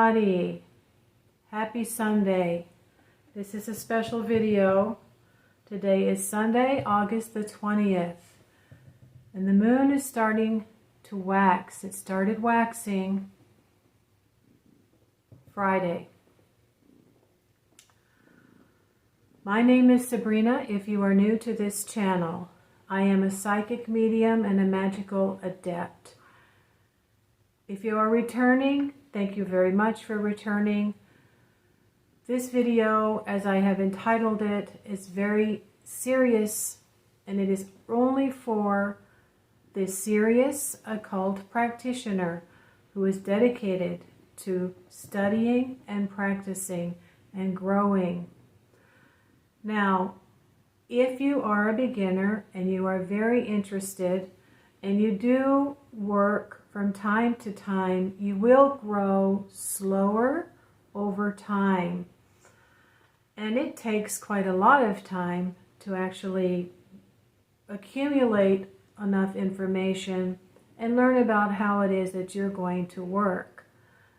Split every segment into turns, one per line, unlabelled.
everybody. Happy Sunday. This is a special video. Today is Sunday, August the 20th. And the moon is starting to wax. It started waxing Friday. My name is Sabrina. If you are new to this channel, I am a psychic medium and a magical adept. If you are returning, thank you very much for returning. This video, as I have entitled it, is very serious, and it is only for the serious occult practitioner who is dedicated to studying and practicing and growing. Now, if you are a beginner and you are very interested and you do work from time to time, you will grow slower over time. And it takes quite a lot of time to actually accumulate enough information and learn about how it is that you're going to work.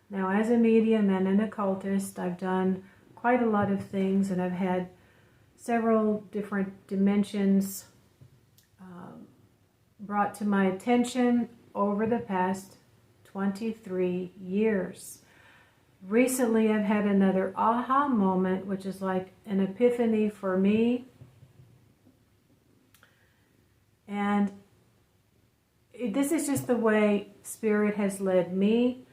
Now, as a medium and an occultist, I've done quite a lot of things, and I've had several different dimensions brought to my attention over the past 23 years. Recently, I've had another aha moment, which is like an epiphany for me. And this is just the way Spirit has led me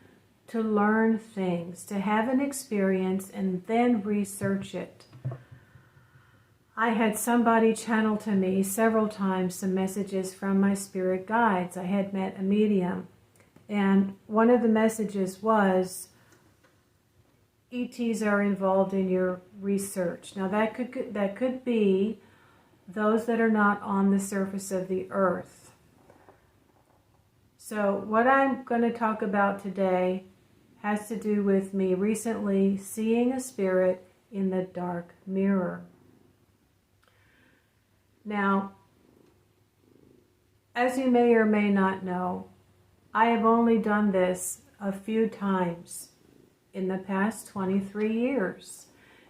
to learn things, to have an experience and then research it. I had somebody channel to me several times some messages from my spirit guides. I had met a medium, and one of the messages was, ETs are involved in your research. Now that could be those that are not on the surface of the earth. So what I'm going to talk about today has to do with me recently seeing a spirit in the dark mirror. Now, as you may or may not know, I have only done this a few times in the past 23 years.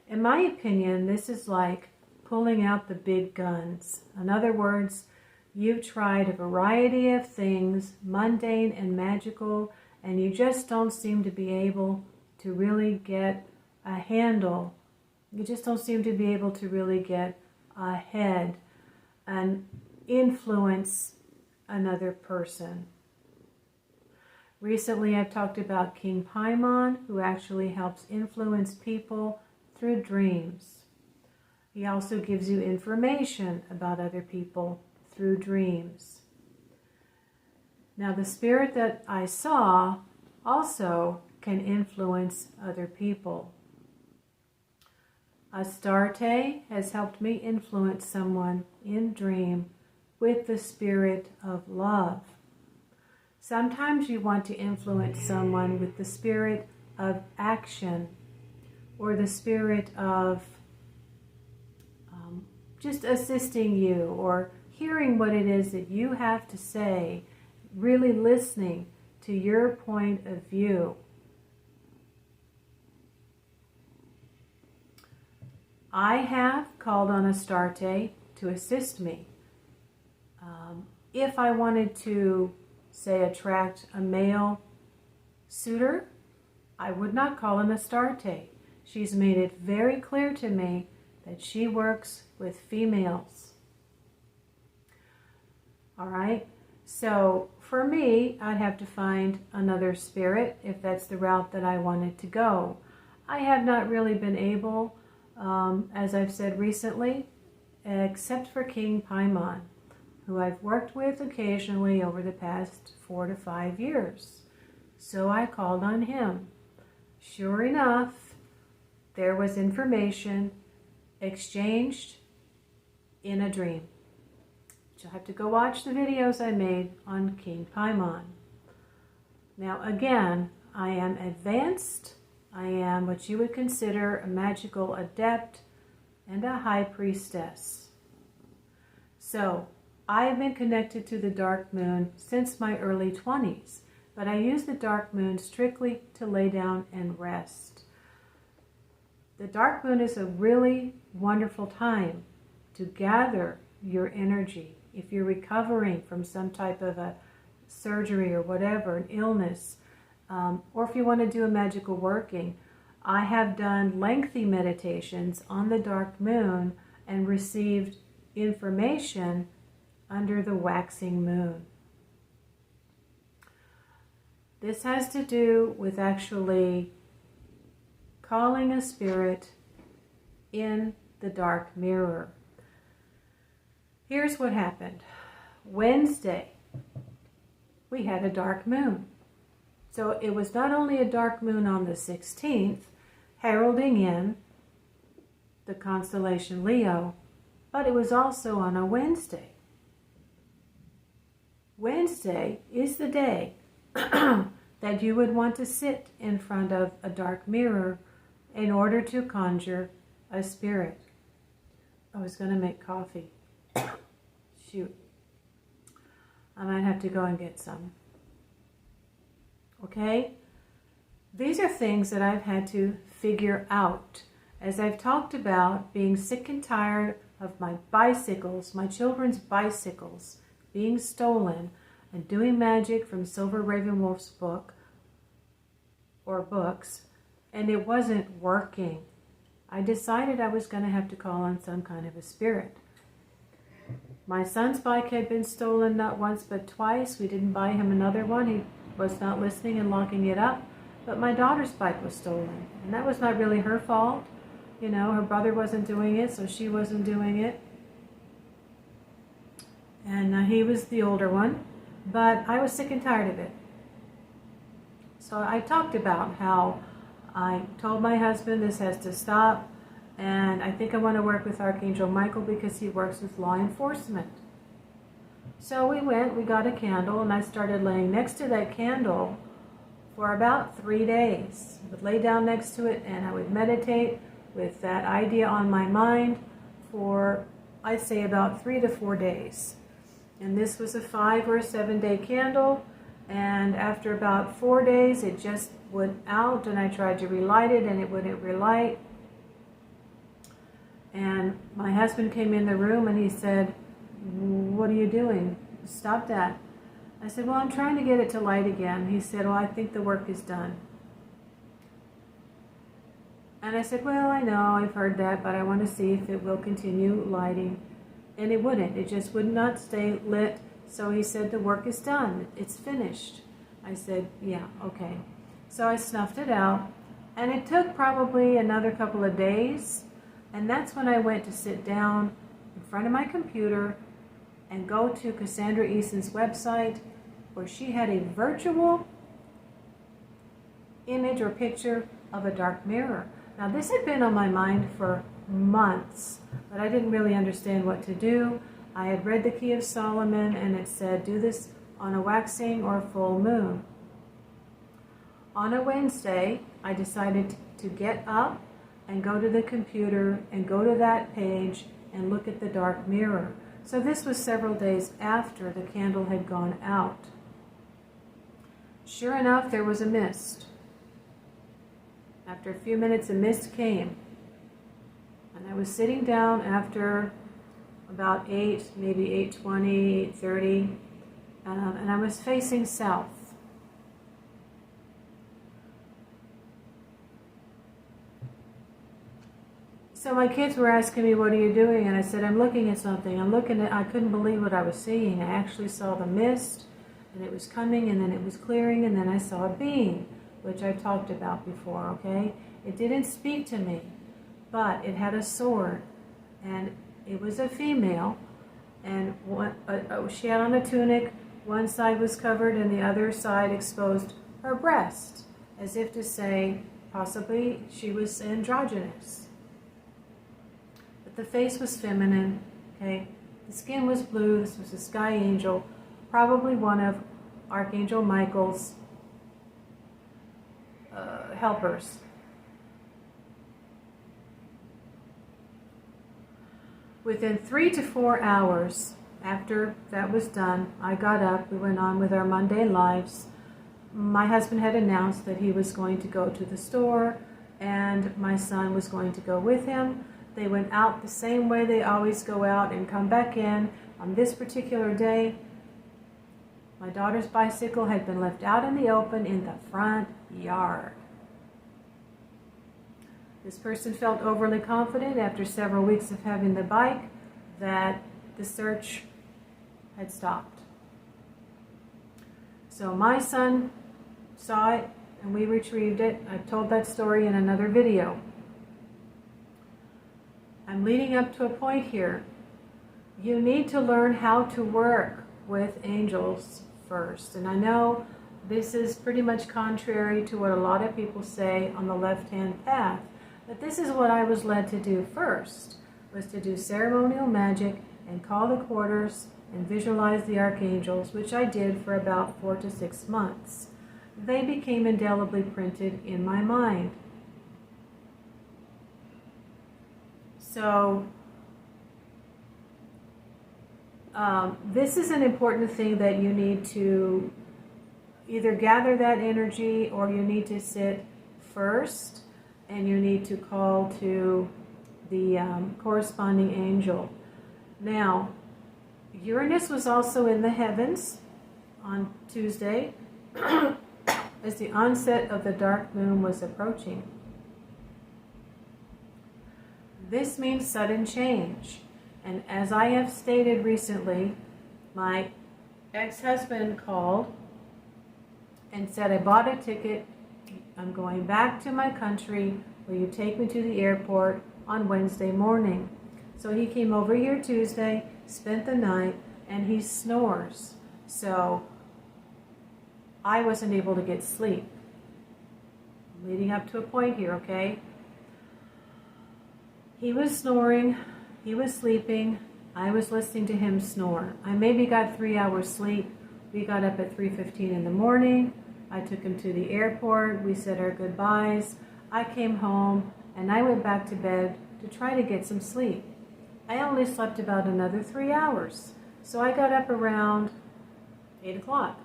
In my opinion, this is like pulling out the big guns. In other words, you've tried a variety of things, mundane and magical, and you just don't seem to be able to really get a handle. You just don't seem to be able to really get ahead and influence another person. Recently, I've talked about King Paimon, who actually helps influence people through dreams. He also gives you information about other people through dreams. Now, the spirit that I saw also can influence other people. Astarte has helped me influence someone in dream with the spirit of love. Sometimes you want to influence someone with the spirit of action, or the spirit of just assisting you, or hearing what it is that you have to say, really listening to your point of view. I have called on Astarte to assist me. If I wanted to, say, attract a male suitor, I would not call on Astarte. She's made it very clear to me that she works with females. All right? So for me, I'd have to find another spirit if that's the route that I wanted to go. I have not really been able, as I've said recently, except for King Paimon, who I've worked with occasionally over the past 4 to 5 years. So I called on him. Sure enough, there was information exchanged in a dream. You'll have to go watch the videos I made on King Paimon. Now again, I am advanced. I am what you would consider a magical adept and a high priestess. So I have been connected to the dark moon since my early 20s. but I use the dark moon strictly to lay down and rest. The dark moon is a really wonderful time to gather your energy. If you're recovering from some type of a surgery or whatever, an illness, or if you want to do a magical working, I have done lengthy meditations on the dark moon and received information under the waxing moon. This has to do with actually calling a spirit in the dark mirror. Here's what happened. Wednesday, we had a dark moon. So it was not only a dark moon on the 16th, heralding in the constellation Leo, but it was also on a Wednesday. Wednesday is the day that you would want to sit in front of a dark mirror in order to conjure a spirit. I was going to make coffee. Shoot. I might have to go and get some. Okay? These are things that I've had to figure out. As I've talked about being sick and tired of my bicycles, my children's bicycles, being stolen, and doing magic from Silver Raven Wolf's book, or books, and it wasn't working. I decided I was going to have to call on some kind of a spirit. My son's bike had been stolen not once but twice. We didn't buy him another one. He was not listening and locking it up. But my daughter's bike was stolen, and that was not really her fault. You know, her brother wasn't doing it, so she wasn't doing it. And he was the older one, but I was sick and tired of it. So I talked about how I told my husband this has to stop, and I think I want to work with Archangel Michael because he works with law enforcement. So we got a candle, and I started laying next to that candle for about 3 days. I would lay down next to it, and I would meditate with that idea on my mind for, I'd say, about 3 to 4 days. And this was a 5 or 7 day candle, and after about 4 days it just went out, and I tried to relight it and it wouldn't relight. And my husband came in the room and he said, "What are you doing? Stop that." I said, "Well, I'm trying to get it to light again." He said, "Well, I think the work is done." And I said, "Well, I know, I've heard that, but I want to see if it will continue lighting." And it wouldn't. It just would not stay lit. So he said, "The work is done. It's finished." I said, "Yeah, okay." So I snuffed it out, and it took probably another couple of days, and that's when I went to sit down in front of my computer and go to Cassandra Eason's website, where she had a virtual image or picture of a dark mirror. Now, this had been on my mind for months, but I didn't really understand what to do. I had read the Key of Solomon, and it said, do this on a waxing or full moon. On a Wednesday, I decided to get up and go to the computer and go to that page and look at the dark mirror. So this was several days after the candle had gone out. Sure enough, there was a mist. After a few minutes, a mist came. And I was sitting down after about 8, maybe 8:20, 8:30, and I was facing south. So my kids were asking me, "What are you doing?" And I said, "I'm looking at something. I couldn't believe what I was seeing. I actually saw the mist, and it was coming, and then it was clearing, and then I saw a being," which I've talked about before, okay? It didn't speak to me, but it had a sword, and it was a female, and she had on a tunic. One side was covered, and the other side exposed her breast, as if to say, possibly she was androgynous. The face was feminine, okay? The skin was blue. This was a sky angel, probably one of Archangel Michael's helpers. Within 3 to 4 hours after that was done, I got up. We went on with our mundane lives. my husband had announced that he was going to go to the store and my son was going to go with him. They went out the same way they always go out and come back in. On this particular day, my daughter's bicycle had been left out in the open in the front yard. This person felt overly confident after several weeks of having the bike that the search had stopped. So my son saw it and we retrieved it. I've told that story in another video. I'm leading up to a point here. You need to learn how to work with angels first. And I know this is pretty much contrary to what a lot of people say on the left-hand path, but this is what I was led to do first, was to do ceremonial magic and call the quarters and visualize the archangels, which I did for about 4 to 6 months. They became indelibly printed in my mind. So this is an important thing that you need to either gather that energy or you need to sit first and you need to call to the corresponding angel. Now, Uranus was also in the heavens on Tuesday as the onset of the dark moon was approaching. This means sudden change. And as I have stated recently, my ex-husband called and said, I bought a ticket. I'm going back to my country. Will you take me to the airport on Wednesday morning? So he came over here Tuesday, spent the night, and he snores. So I wasn't able to get sleep. Leading up to a point here, okay? He was snoring. He was sleeping. I was listening to him snore. I maybe got 3 hours sleep. We got up at 3:15 in the morning. I took him to the airport. We said our goodbyes. I came home and I went back to bed to try to get some sleep. I only slept about another 3 hours. So I got up around 8 o'clock.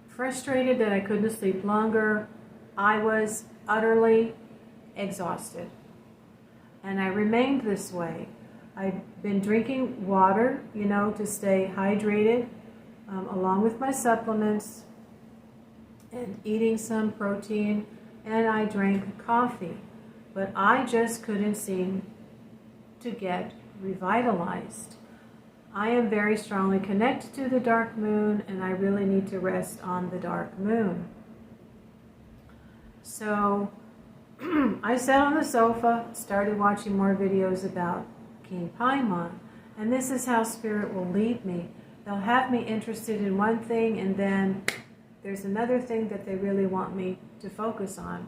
Frustrated that I couldn't sleep longer. I was utterly exhausted. And I remained this way. I've been drinking water, to stay hydrated, along with my supplements, and eating some protein, and I drank coffee. But I just couldn't seem to get revitalized. I am very strongly connected to the dark moon, and I really need to rest on the dark moon. So I sat on the sofa, started watching more videos about King Paimon, and this is how Spirit will lead me. They'll have me interested in one thing, and then there's another thing that they really want me to focus on.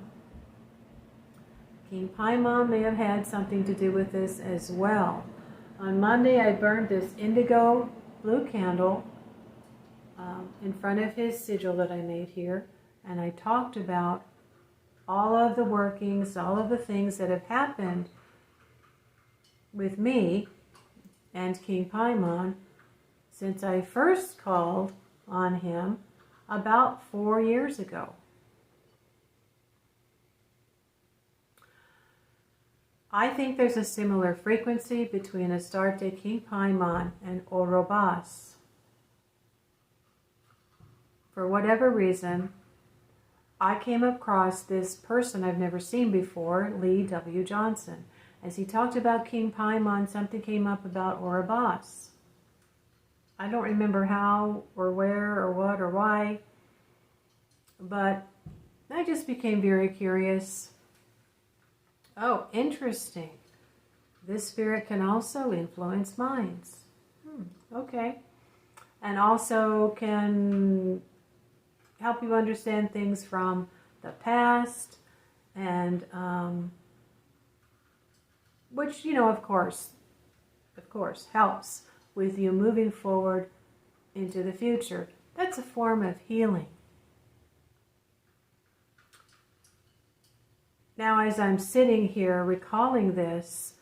King Paimon may have had something to do with this as well. On Monday, I burned this indigo blue candle in front of his sigil that I made here, and I talked about all of the workings, all of the things that have happened with me and King Paimon since I first called on him about 4 years ago. I think there's a similar frequency between Astarte, King Paimon, and Orobas. For whatever reason, I came across this person I've never seen before, Lee W. Johnson. As he talked about King Paimon, something came up about Orobas. I don't remember how or where or what or why, but I just became very curious. Oh, interesting. This spirit can also influence minds. Okay. And also can help you understand things from the past, and which, of course, helps with you moving forward into the future. That's a form of healing. Now, as I'm sitting here recalling this,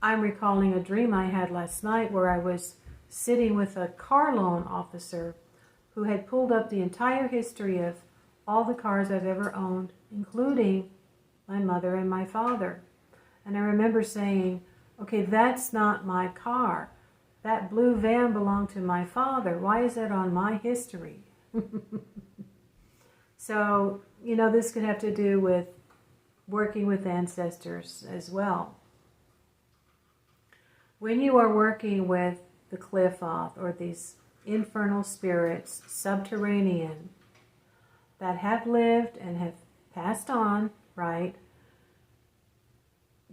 I'm recalling a dream I had last night where I was sitting with a car loan officer who had pulled up the entire history of all the cars I've ever owned, including my mother and my father. And I remember saying, okay, that's not my car. That blue van belonged to my father. Why is that on my history? So, you know, this could have to do with working with ancestors as well. When you are working with the Qliphoth or these infernal spirits, subterranean, that have lived and have passed on, right?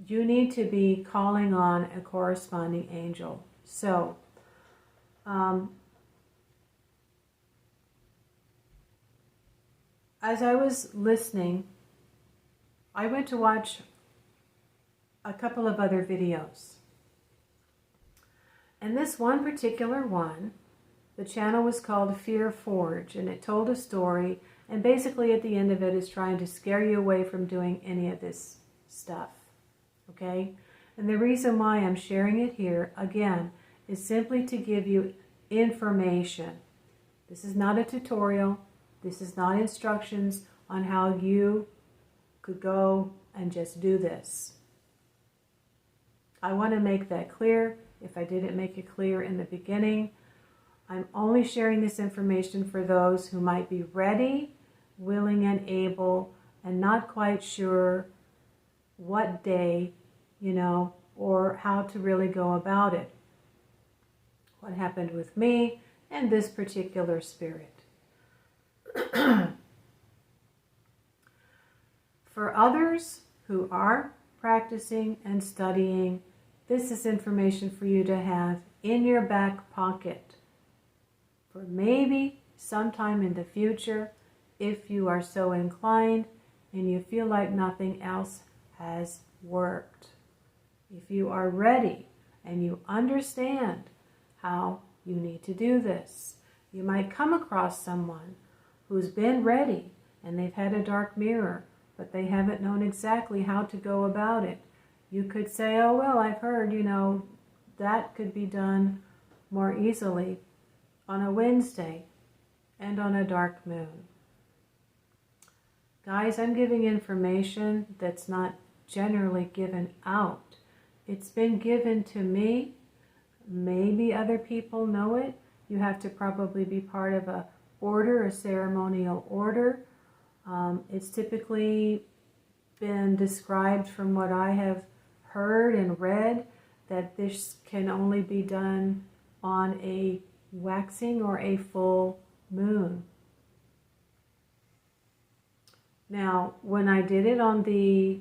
You need to be calling on a corresponding angel. So, as I was listening, I went to watch a couple of other videos. And this one particular one, the channel was called Fear Forge, and it told a story, and basically at the end of it is trying to scare you away from doing any of this stuff, okay? And the reason why I'm sharing it here, again, is simply to give you information. This is not a tutorial. This is not instructions on how you could go and just do this. I want to make that clear. If I didn't make it clear in the beginning, I'm only sharing this information for those who might be ready, willing, and able, and not quite sure what day, you know, or how to really go about it. What happened with me and this particular spirit. For others who are practicing and studying, this is information for you to have in your back pocket for maybe sometime in the future, if you are so inclined and you feel like nothing else has worked. If you are ready and you understand how you need to do this, you might come across someone who's been ready and they've had a dark mirror, but they haven't known exactly how to go about it. You could say, oh, well, I've heard, you know, that could be done more easily on a Wednesday and on a dark moon. Guys, I'm giving information that's not generally given out. It's been given to me. Maybe other people know it. You have to probably be part of a order, a ceremonial order. It's typically been described from what I have heard and read that this can only be done on a waxing or a full moon. Now, when I did it on the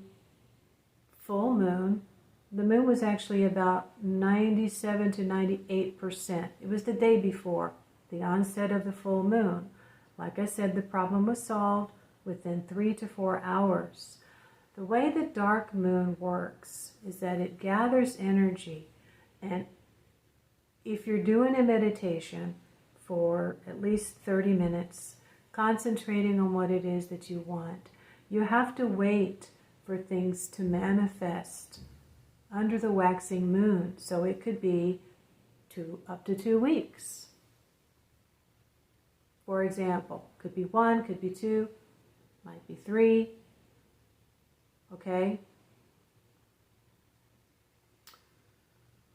full moon, the moon was actually about 97 to 98%. It was the day before the onset of the full moon. Like I said, the problem was solved within 3 to 4 hours. The way the dark moon works is that it gathers energy, and if you're doing a meditation for at least 30 minutes, concentrating on what it is that you want, you have to wait for things to manifest under the waxing moon. So it could be up to 2 weeks. For example, could be 1, could be 2, might be 3. Okay?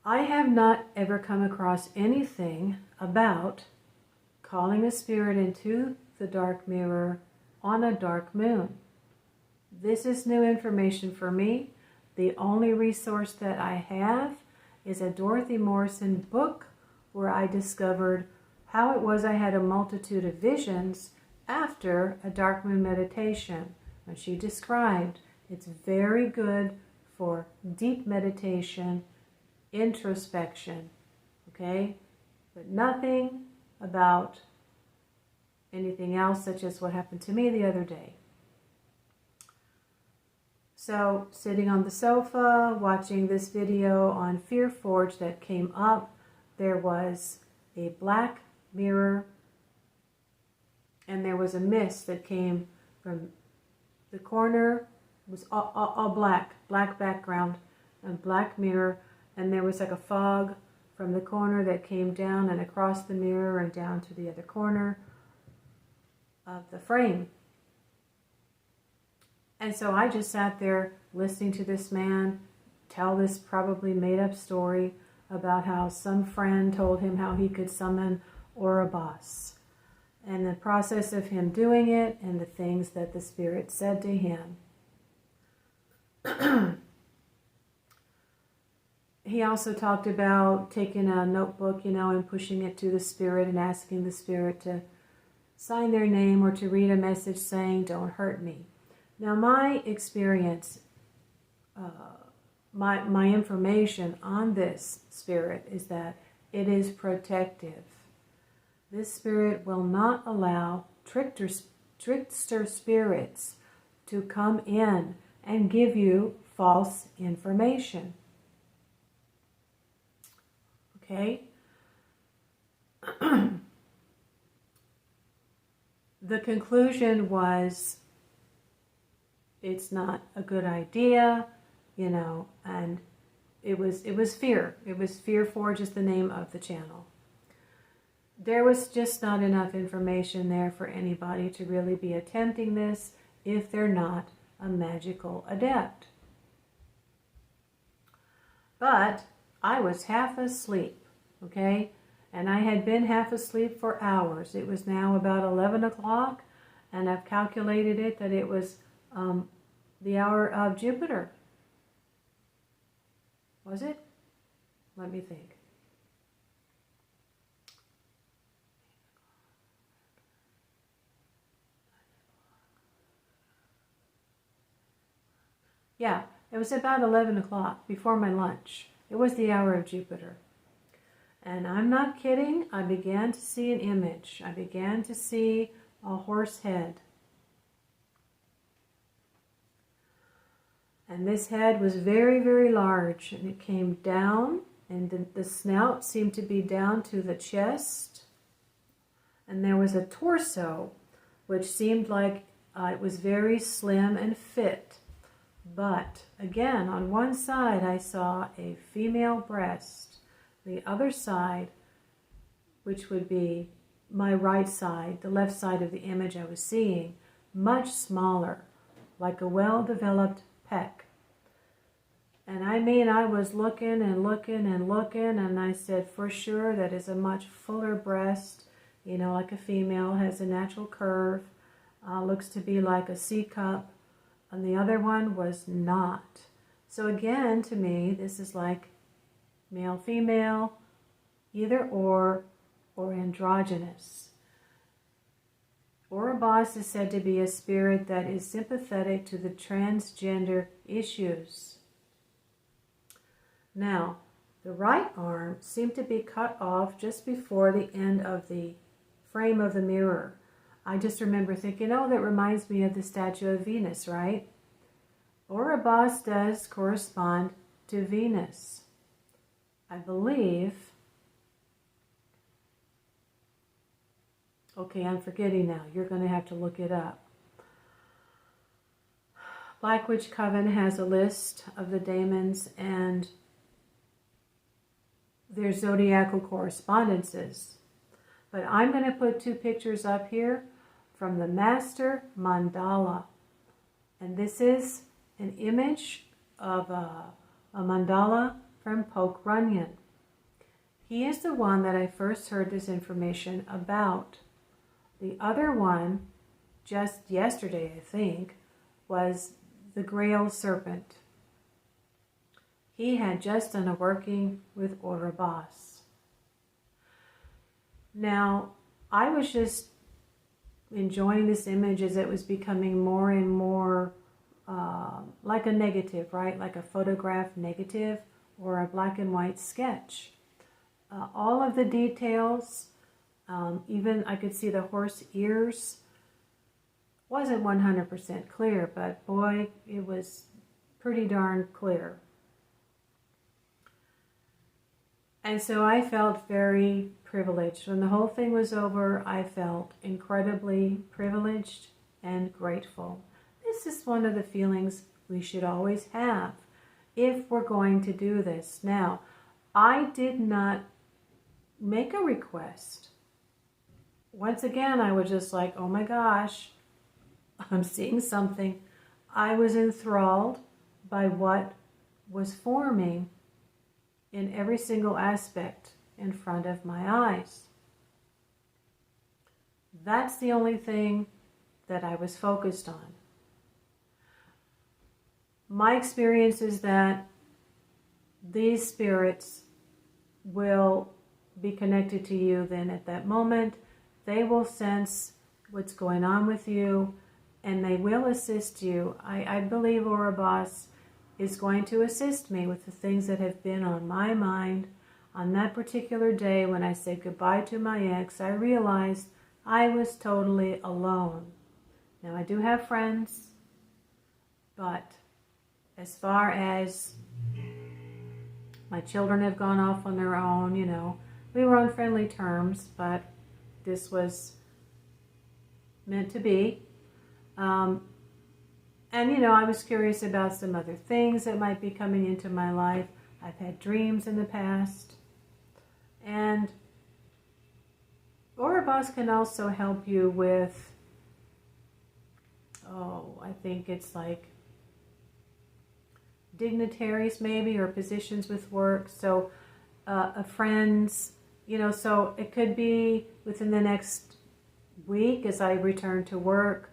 I have not ever come across anything about calling a spirit into the dark mirror on a dark moon. This is new information for me. The only resource that I have is a Dorothy Morrison book where I discovered how it was I had a multitude of visions after a dark moon meditation. And she described it's very good for deep meditation, introspection, okay? But nothing about anything else, such as what happened to me the other day. So, sitting on the sofa, watching this video on Fear Forge that came up, there was a black mirror and there was a mist that came from the corner. It was all black background and black mirror, and there was like a fog from the corner that came down and across the mirror and down to the other corner. of the frame. And so I just sat there listening to this man tell this probably made-up story about how some friend told him how he could summon Orobas, and the process of him doing it and the things that the spirit said to him. He also talked about taking a notebook, and pushing it to the spirit and asking the spirit to sign their name or to read a message saying, "Don't hurt me." Now, my experience, my information on this spirit is that it is protective. This spirit will not allow trickster spirits to come in and give you false information. Okay? The conclusion was, it's not a good idea, and it was fear. It was Fear Forge is the name of the channel. There was just not enough information there for anybody to really be attempting this if they're not a magical adept. But I was half asleep, okay? And I had been half asleep for hours. It was now about 11 o'clock, and I've calculated it that it was the hour of Jupiter. Was it? Let me think. Yeah, it was about 11 o'clock, before my lunch. It was the hour of Jupiter. And I'm not kidding, I began to see an image. I began to see a horse head. And this head was very, very large, and it came down, and the snout seemed to be down to the chest. And there was a torso, which seemed like it was very slim and fit. But again, on one side I saw a female breast. The other side, which would be my right side, the left side of the image I was seeing, much smaller, like a well-developed peck. And I was looking and looking and looking, and I said, for sure, that is a much fuller breast, like a female, has a natural curve, looks to be like a C cup, and the other one was not. So again, to me, this is like male, female, either or androgynous. Orobas is said to be a spirit that is sympathetic to the transgender issues. Now, the right arm seemed to be cut off just before the end of the frame of the mirror. I just remember thinking, oh, that reminds me of the statue of Venus, right? Orobas does correspond to Venus. I believe. Okay, I'm forgetting now. You're going to have to look it up. Black Witch Coven has a list of the daemons and their zodiacal correspondences. But I'm going to put two pictures up here from the Master Mandala. And this is an image of a mandala from Poke Runyon. He is the one that I first heard this information about. The other one, just yesterday I think, was the Grail Serpent. He had just done a working with Orobas. Now, I was just enjoying this image as it was becoming more and more like a negative, right? Like a photograph negative or a black and white sketch. All of the details, even I could see the horse ears, wasn't 100% clear, but boy, it was pretty darn clear. And so I felt very privileged. When the whole thing was over, I felt incredibly privileged and grateful. This is one of the feelings we should always have if we're going to do this. Now, I did not make a request once again, I was just like, oh my gosh, I'm seeing something. I was enthralled by what was forming in every single aspect in front of my eyes. That's the only thing that I was focused on. My experience is that these spirits will be connected to you then at that moment. They will sense what's going on with you, and they will assist you. I believe Orobas is going to assist me with the things that have been on my mind. On that particular day when I said goodbye to my ex, I realized I was totally alone. Now, I do have friends, but as far as my children have gone off on their own, we were on friendly terms, but this was meant to be. And, I was curious about some other things that might be coming into my life. I've had dreams in the past. And Orobas can also help you with, I think it's like dignitaries maybe, or positions with work. So friends, so it could be within the next week as I return to work,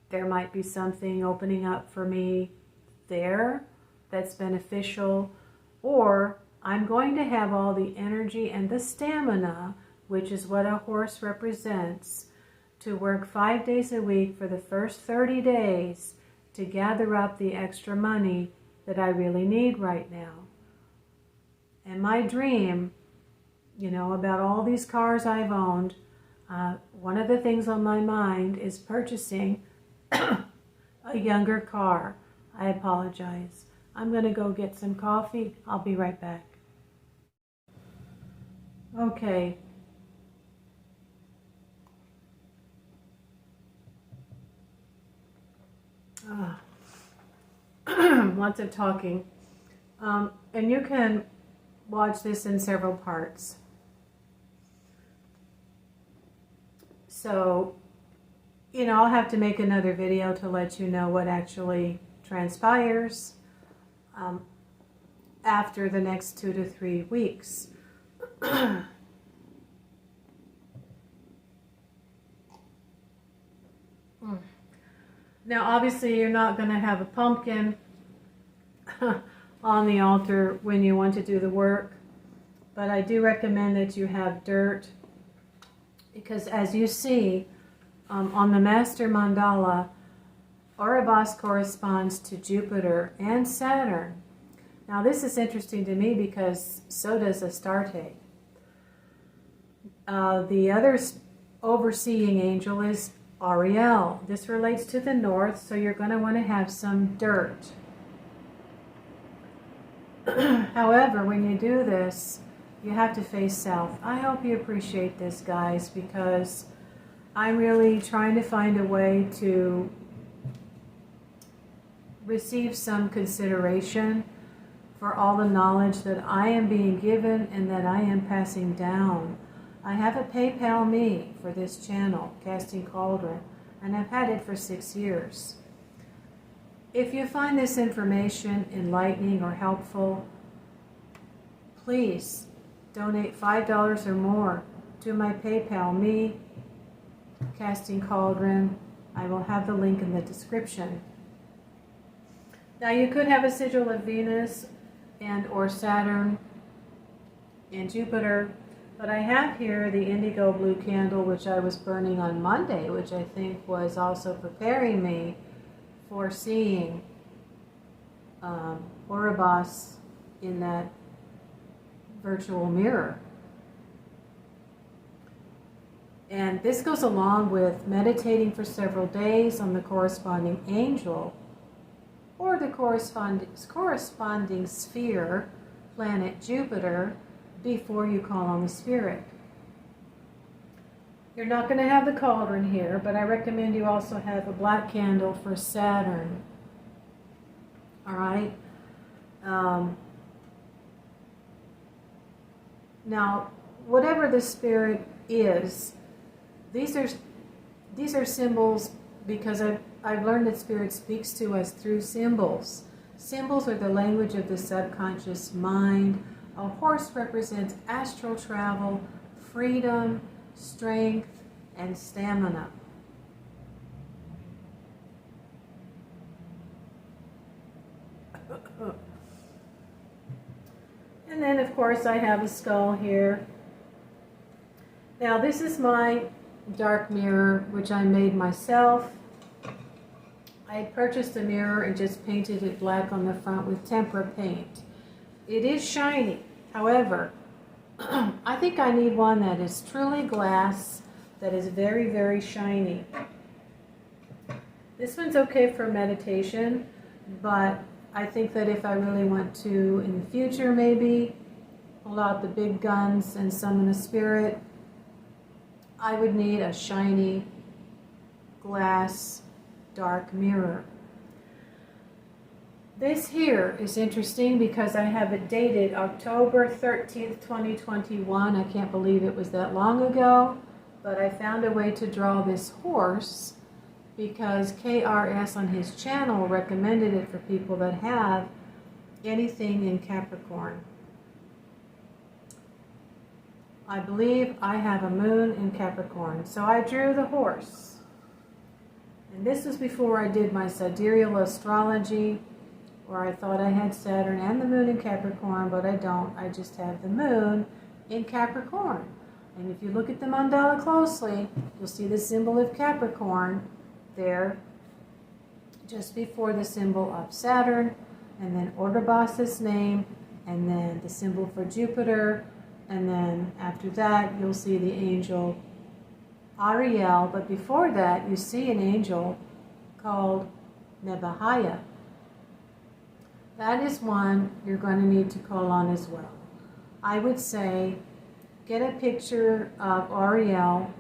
there might be something opening up for me there that's beneficial, or I'm going to have all the energy and the stamina, which is what a horse represents, to work 5 days a week for the first 30 days to gather up the extra money that I really need right now. And my dream, about all these cars I've owned, one of the things on my mind is purchasing a younger car. I apologize. I'm going to go get some coffee. I'll be right back. Okay. Lots of talking. And you can watch this in several parts. So, I'll have to make another video to let you know what actually transpires after the next 2 to 3 weeks. Now, obviously, you're not going to have a pumpkin on the altar when you want to do the work, but I do recommend that you have dirt, because as you see on the Master Mandala, Orobas corresponds to Jupiter and Saturn. Now, this is interesting to me because so does Astarte. The other overseeing angel is Ariel. This relates to the north, so you're going to want to have some dirt. However, when you do this, you have to face south. I hope you appreciate this, guys, because I'm really trying to find a way to receive some consideration for all the knowledge that I am being given and that I am passing down. I have a PayPal me for this channel, Casting Cauldron, and I've had it for 6 years. If you find this information enlightening or helpful, please donate $5 or more to my PayPal me, Casting Cauldron. I will have the link in the description. Now, you could have a sigil of Venus and or Saturn and Jupiter, but I have here the indigo blue candle, which I was burning on Monday, which I think was also preparing me for seeing Orobas in that virtual mirror. And this goes along with meditating for several days on the corresponding angel or the corresponding sphere, planet Jupiter, before you call on the spirit. You're not going to have the cauldron here, but I recommend you also have a black candle for Saturn. All right? Now, whatever the spirit is, These are symbols because I've learned that Spirit speaks to us through symbols. Symbols are the language of the subconscious mind. A horse represents astral travel, freedom, strength, and stamina. And then, of course, I have a skull here. Now, this is my dark mirror, which I made myself. I had purchased a mirror and just painted it black on the front with tempera paint. It is shiny. However, I think I need one that is truly glass, that is very, very shiny. This one's okay for meditation, but I think that if I really want to, in the future maybe, pull out the big guns and summon a spirit, I would need a shiny glass dark mirror. This here is interesting because I have it dated October 13th, 2021. I can't believe it was that long ago, but I found a way to draw this horse because KRS on his channel recommended it for people that have anything in Capricorn. I believe I have a moon in Capricorn, so I drew the horse. And this was before I did my sidereal astrology, where I thought I had Saturn and the moon in Capricorn, but I don't. I just have the moon in Capricorn. And if you look at the mandala closely, you'll see the symbol of Capricorn there, just before the symbol of Saturn, and then Orobas' name, and then the symbol for Jupiter, and then after that you'll see the angel Ariel, but before that you see an angel called Nebahaya. That is one you're going to need to call on as well. I would say get a picture of Ariel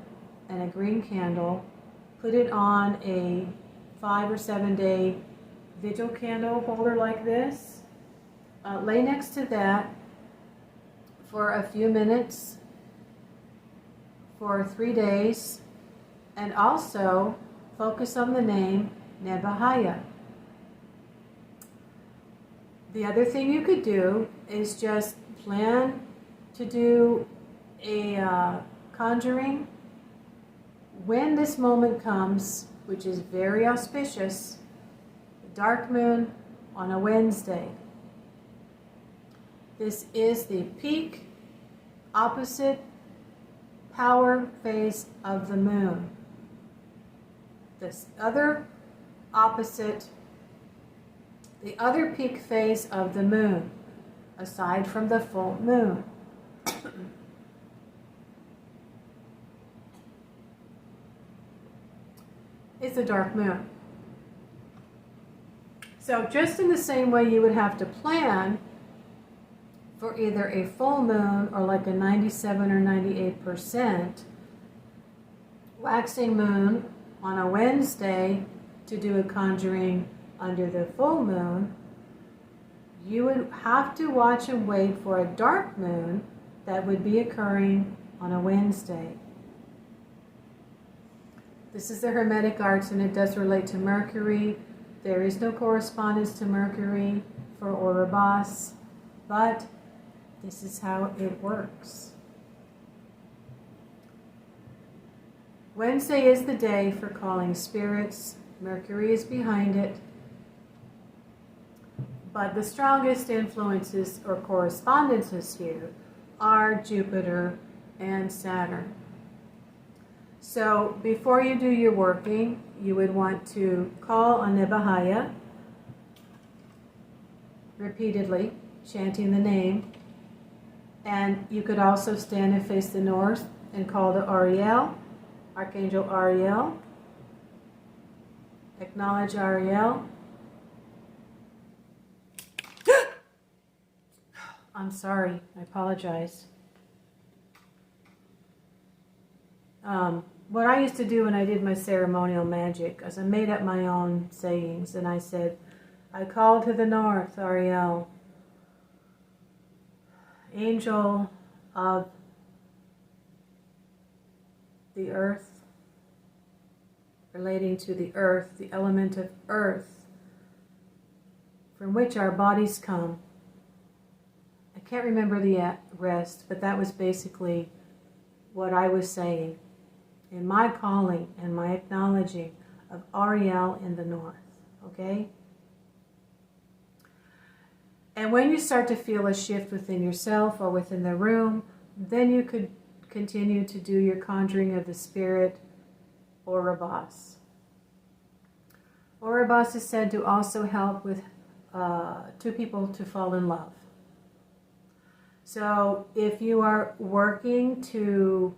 and a green candle, put it on a 5 or 7 day vigil candle holder like this. Lay next to that for a few minutes for 3 days, and also focus on the name Nebahaya. The other thing you could do is just plan to do a conjuring when this moment comes, which is very auspicious, the dark moon on a Wednesday. This is the peak opposite power phase of the moon. This other opposite, the other peak phase of the moon, aside from the full moon. It's a dark moon. So just in the same way you would have to plan for either a full moon or like a 97 or 98% waxing moon on a Wednesday to do a conjuring under the full moon, you would have to watch and wait for a dark moon that would be occurring on a Wednesday. This is the Hermetic Arts, and it does relate to Mercury. There is no correspondence to Mercury for Orobas, but this is how it works. Wednesday is the day for calling spirits. Mercury is behind it. But the strongest influences or correspondences here are Jupiter and Saturn. So before you do your working, you would want to call on Nebahaya repeatedly, chanting the name. And you could also stand and face the north and call to Ariel, Archangel Ariel. Acknowledge Ariel. I'm sorry, I apologize. What I used to do when I did my ceremonial magic is I made up my own sayings, and I said, I call to the north, Ariel, angel of the earth, relating to the earth, the element of earth, from which our bodies come. I can't remember the rest, but that was basically what I was saying in my calling and my acknowledging of Ariel in the north, okay? And when you start to feel a shift within yourself or within the room, then you could continue to do your conjuring of the spirit, Orobas. Orobas is said to also help with two people to fall in love. So if you are working to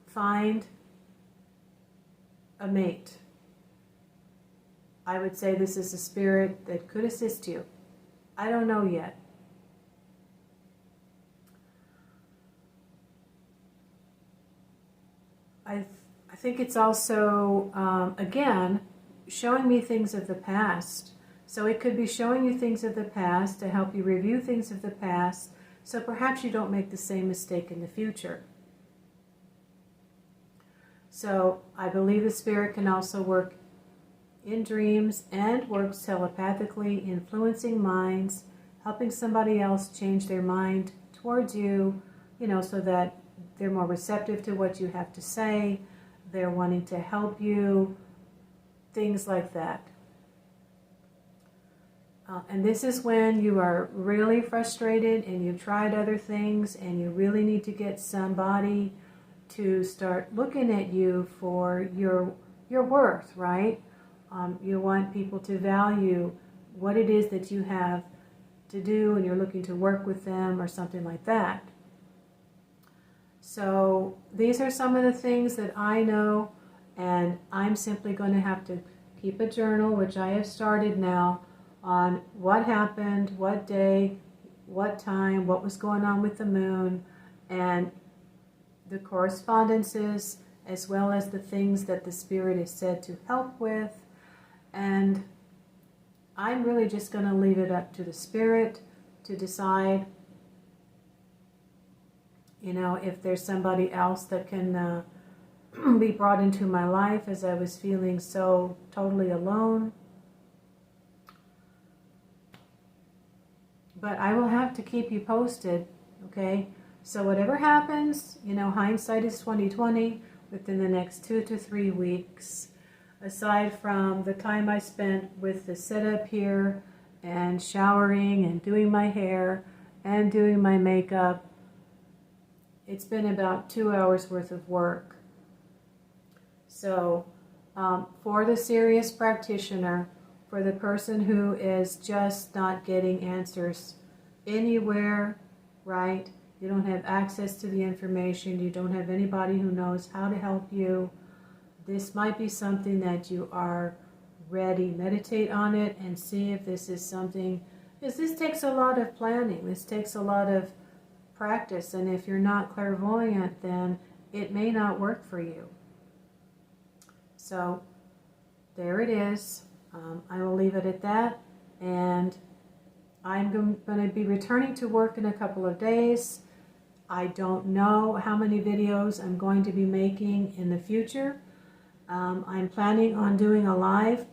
find a mate, I would say this is a spirit that could assist you. I don't know yet. I think it's also, again, showing me things of the past. So it could be showing you things of the past to help you review things of the past, so perhaps you don't make the same mistake in the future. So I believe the spirit can also work in dreams and works telepathically, influencing minds, helping somebody else change their mind towards you, so that they're more receptive to what you have to say, they're wanting to help you, things like that. And this is when you are really frustrated and you've tried other things and you really need to get somebody to start looking at you for your worth, right? You want people to value what it is that you have to do, and you're looking to work with them or something like that. So these are some of the things that I know, and I'm simply going to have to keep a journal, which I have started now, on what happened, what day, what time, what was going on with the moon, and the correspondences, as well as the things that the spirit is said to help with. And I'm really just going to leave it up to the spirit to decide, if there's somebody else that can be brought into my life, as I was feeling so totally alone. But I will have to keep you posted, okay? So whatever happens, hindsight is 20/20 within the next 2 to 3 weeks. Aside from the time I spent with the setup here and showering and doing my hair and doing my makeup, it's been about 2 hours worth of work. So for the serious practitioner, for the person who is just not getting answers anywhere, right? You don't have access to the information. You don't have anybody who knows how to help you. This might be something that you are ready. Meditate on it and see if this is something, because this takes a lot of planning. This takes a lot of practice. And if you're not clairvoyant, then it may not work for you. So there it is. I will leave it at that, and I'm going to be returning to work in a couple of days. I don't know how many videos I'm going to be making in the future. I'm planning on doing a live,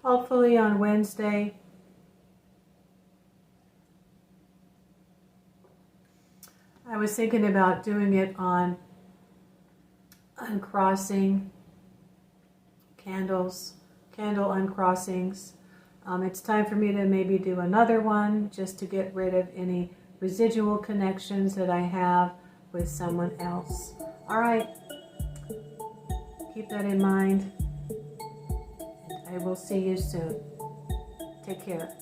hopefully on Wednesday. I was thinking about doing it on uncrossing candle uncrossings. It's time for me to maybe do another one just to get rid of any residual connections that I have with someone else. All right, keep that in mind. I will see you soon. Take care.